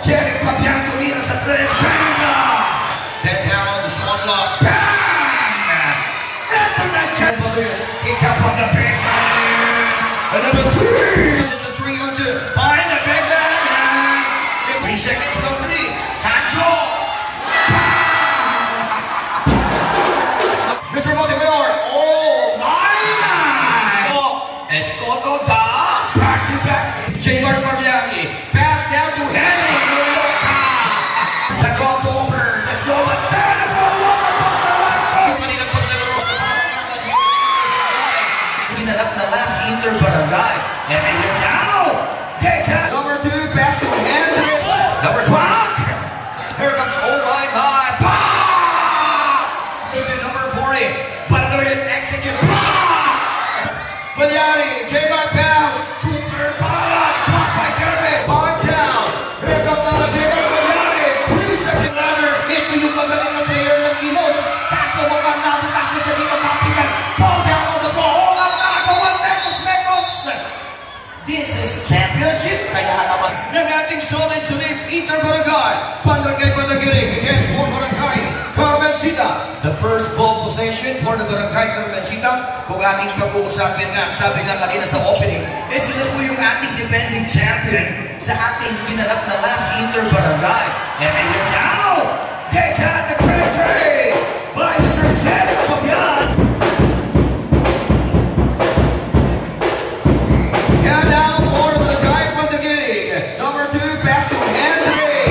Jerry Fabian tumira sa tres. Venga! Then down on the shot block. Bang! Ito na Chad Balloon. Kick up on the baseline. And number 3. It's a 3-on-2. Behind the big man. 3 seconds to 3. Sancho! Mr. Motivator. Oh, my God! Oh, Escoto da. Back to back. J-Mark Marliaki. Pass down to Henry. The crossover. Let's go. The terrible one across the last shot. Yung kaninang paglalaro sa ginanap na last Inter Barangay. And here now. Number 2. Pass to Henry. Number 12. Here comes oh my God. Number 40. Baloy execute. Malyari. J-Mark pass. Super ball. Blocked by Kirby. On down. Here comes now J-Mark Malyari. 3-second ladder. Ito yung magaling na player ng Imus. Kaso mukhang nabutasan siya dito kapitan. Ball down on the ball. Ang nagawan Mekos. This is championship. Kaya naman ng ating solid Inter Barangay. Panagay against Port Barangay Carmencita. The first ball possession for the Barangay Carmencita. Kung ating pag-uusapin nga, sabi nga kanina sa opening, sila po yung ating defending champion sa ating ginanap na last Inter Barangay. And here now, they got the country by Mr. Jerry Fabian. And now, Port Barangay from the gig. Number 2, pass to Henry.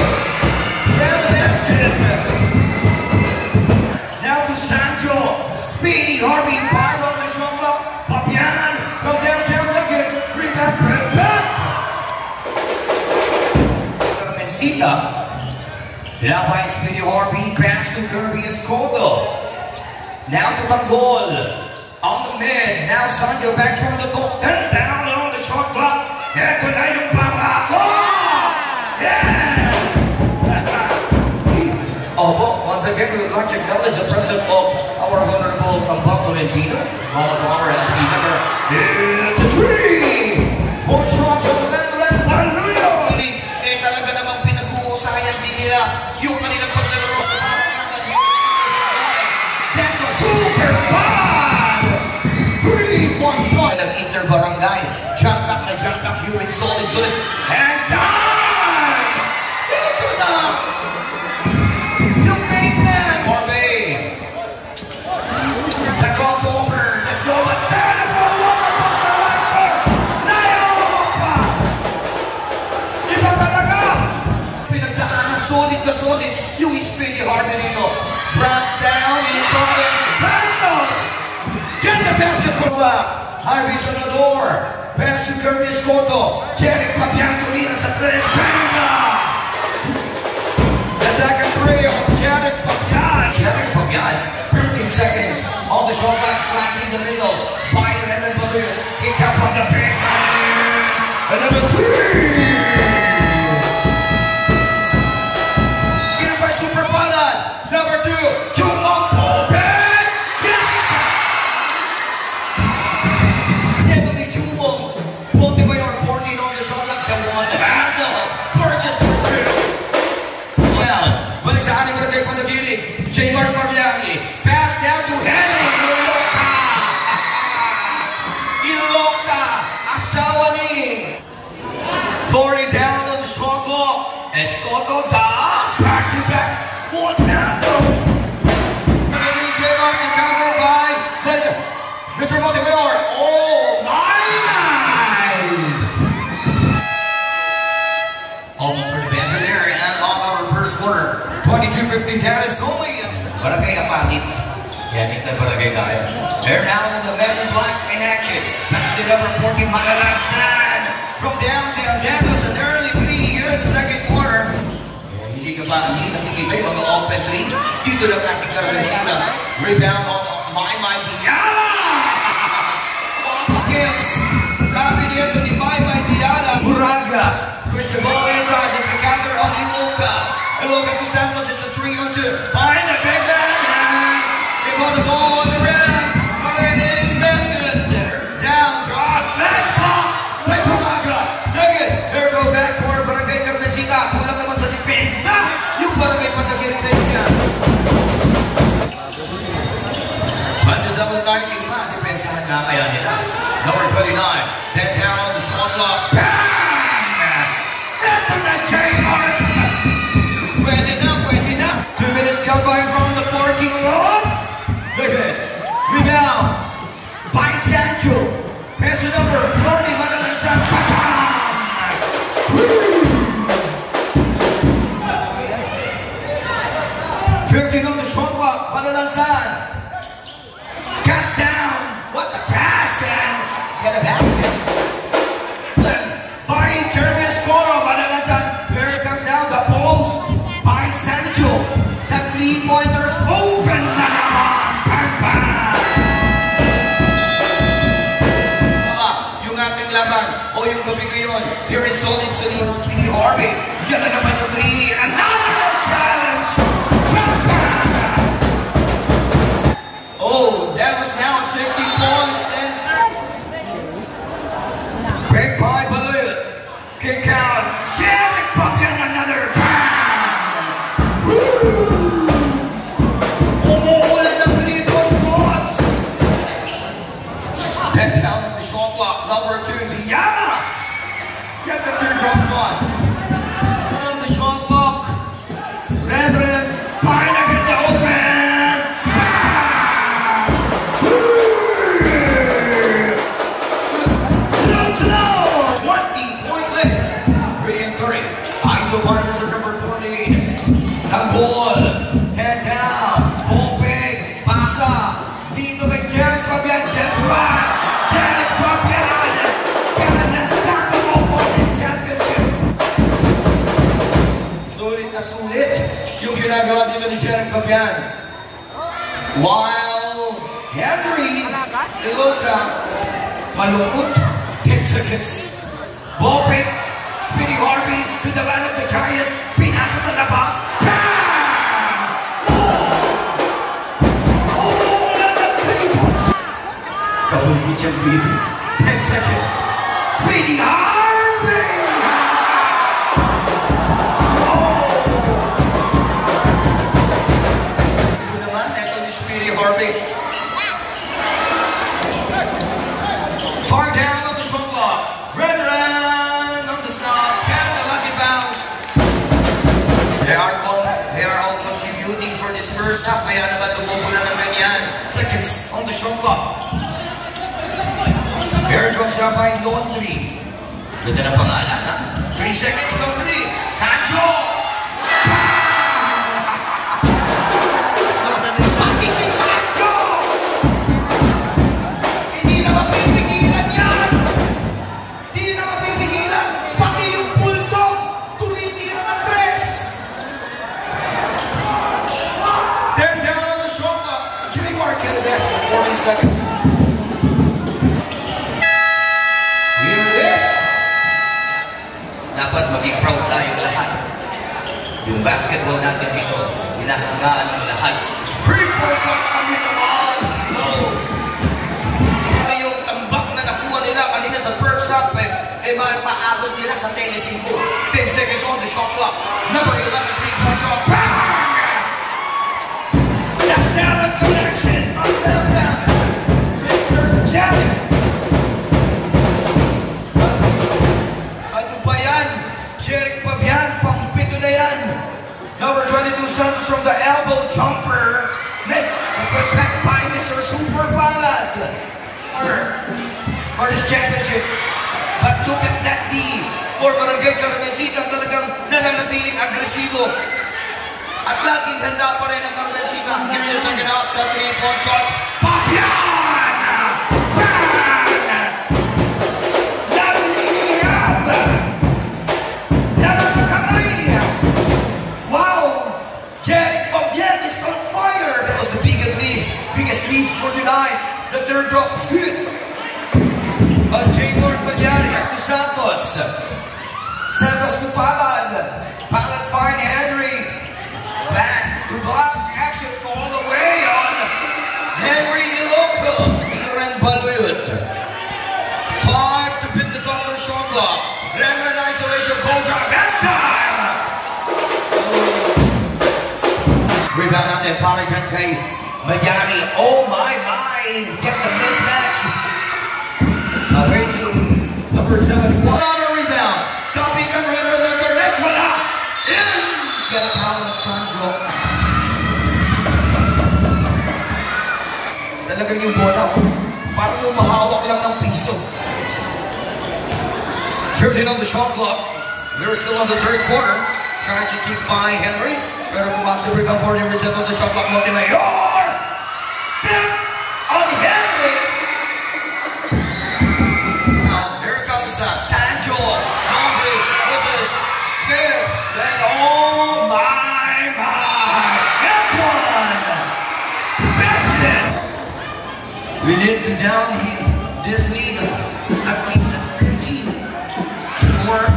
Now to Sancho. Speedy Harvey Pyro on the shot block. Fabian from downtown Nugget. Rebound, back. Carmencita. Now by Speedy Harvey. Pass to Kirby Escoto. Now to Tanggol. On the mid. Now Sancho back from the goal. Then down on the shot block. Ito na yung pangako. Yeah! Once again, we would like to acknowledge the presence of our Honorable Kambal Tolentino, all of our SB member. It's a 3! 4 shots of the Manuel Paluyo! Talaga namang pinag-uusayan din nila yung kanilang paglalaro sa Barangay. Then the super ball! 3-1 shot ng Inter Barangay. Jump back, Hewing solid. And time! Ito na! Crossover. Let's go. The terrible one across the last shot. Nayopa. Iba talaga. Pinagdaanan solid. Yung Speedy Harvey dito. Drop down inside Santos. Get the basketball up. Harvey Sonador. Pass to Kirby Escoto. Jerry Fabian tumira sa tres. Venga. The second three of Jerry Fabian. 13 seconds. On the shot clock, slash in the middle. By Lemon Balloon. Kick up on the baseline. And number 3. Given by Super Balan. Number 2. Chumong Popek. Yes! Ito ni Chumong. Motivator 14 on the shot clock. The one handle. Purchase for 2. Well, balik sa ating barangay Pandagilig. J-Mark Marliaki. Pass down to Henry. Asawa ni 40 down on the shot clock. Escoto da. Back to back. What now? Counter by Mr. Motivator. Oh my God! Almost for the banter there and on our first quarter. 22-15 down is only Barangay Apatit. Yeah, kita Barangay tayo. They're now in the men in black in action. That's the number 14, Magalansan. From downtown, that was an early 3 here in the second quarter. Hindi nakikita yung mga open 3. Dito lang ating Carmencita. Rebound on Maymay Diala. Pakils. Copy niya to ni Maymay Diala. Buraga. Push the ball inside. Just a counter on Iloca. Iloca to Santos. It's a 3-on-2. Behind the big man. They got the ball on the rim. Find his basket. Down. Drop. Set. Block. By Buraga. Nugget. There goes back for Barangay Carmencita. Pull up naman sa panalansan. Cut down. What the pass and get a basket. By Jervis Coro, panalansan. Here it comes down the post by Sancho. The 3-pointers open na naman. Yung ating laban o yung gabi ngayon here in Solid City, Speedy Harvey. Yan na naman yung 3. Another challenge. Oh, that was now 16 points. Big by Balut. Kick out. Jerick Pumpkin, another bang. Umuulan ng 3-point shots. 10 down at the shot clock. Number 2, Viana. Get the third drop shot. On the shot clock. Redren. Pine again to open. Slow. 20-point lead. 3 and 3. ISO partners are number 14. Nagol. 10 down. Open. Pasa. Dito kay Jerick Fabian. Get right. Jerick Fabian. Got an unstoppable for this championship. Sulit na sulit yung ginagawa dito ni Jerick Fabian. While Henry Iloca malungkot. 10 seconds. Ball pick. Speedy Harvey to the man of the Giant. Pinasa sa labas. Bang! Oh, another 3-point. Kabulgit yung baby. 10 seconds. Speedy Harvey! Ito naman, ito ni Speedy Harvey. Far down on the shot clock. Red Ran on the stop. And the lucky bounce. They are all contributing for this first half. Kaya naman tumubo na naman yan. Seconds on the shot clock. Air drops na by Laundry. Ganda na pangalan, ha? 3 seconds, Laundry. Sancho! Pati si Sancho! Hindi na mapipigilan yan! Hindi na mapipigilan! Pati yung bulldog! Tumitira ng 3! 10 down on the shot clock. Jimmy Marquez the best for 14 seconds. Here it is. Dapat maging proud tayong lahat. Yung basketball natin dito, hinahangaan ng lahat. 3-point shots kami naman! No! Ito yung tambak na nakuha nila kanina sa first half, maagos nila sa Tennessee po. 10 seconds on the shot clock. Number 11, 3-point shot. Bang! The 7th connection on them. Mr. Jerick. Ano ba yan? Jerick Fabian, pang-pito na yan. Number 22, Santos from the elbow jumper. Next, put back by Mr. Super Palad for this championship. But look at that D for Barangay Carmencita, talagang nananatiling agresibo. At laging handa pa rin ang Carmencita. Here in the second half, the 3-point shots. Fabian! Bang! Lalihab! Nabatakamay! Wow! Jerick Fabian is on fire! That was the biggest lead for tonight. The third drop is good. J. Lord Malyari to Santos. Santos to Palad. Palad find Henry. Back to block action all the way on Henry Iloca. Ren Balut. 5 to beat the buzzer shot clock. Renman isolation goal drive. And time! Rebound natin para dyan kay Malyari. Oh my! Get the mismatch. Away to number 71. On a rebound. Copy gun river number net. Wala. In. Get a power of Sandro. Talagang yung bola, parang yung mahawak lang ng piso. 13 on the shot clock. They're still on the third quarter. Trying to keep by Henry. Pero pumasok rin ang 40% of the shot clock. Montemayor! Tip on Henry! And here comes Sancho. Laundry versus Skip. And oh my! That one! Besson! We need to down this lead at least at 13 before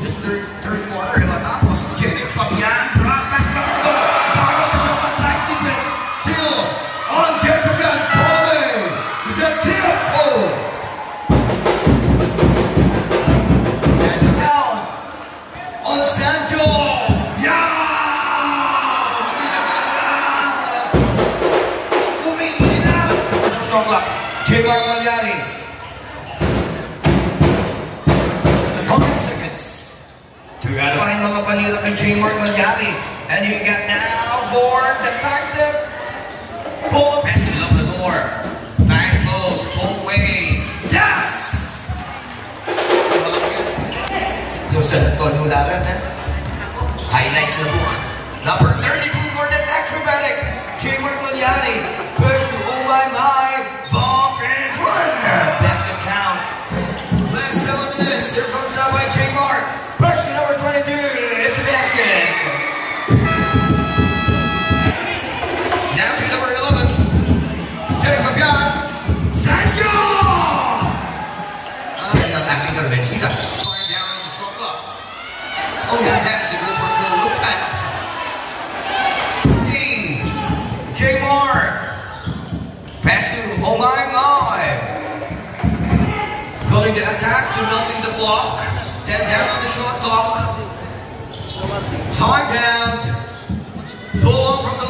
this third quarter. Matapos, Jenny Fabian, drop pass, Pardo. Pardo the shot at nice defense. Still on Jacobian, Cole. Is that tip? Oh! Sancho down on Sancho. Yeah! Umiina. Strong lock. J-Mark Malyari. 5 seconds. Together pa rin mga panira kay J-Mark Malyari. And you got now for the sidestep. Pull pass it up the door. Back post, pull away. Yes! Yung sa Tono Laran, highlights na book. Number 32 for that acrobatic. J-Mark Malyari. Push to oh my. Ball and one. That's the count. Last 7 minutes. Here comes out by J-Mark. Push to number 22. It's the basket. Now to number 11. Jacob Yan. Sancho! Ganda ng acting ka rin. Sika. Fire down on the shot clock. Oh yeah, that is a good work. Look at it. Hey, J-Mark. Pass to oh my. Calling the attack to melting the clock. Then down on the shot clock. Time down. Pull on from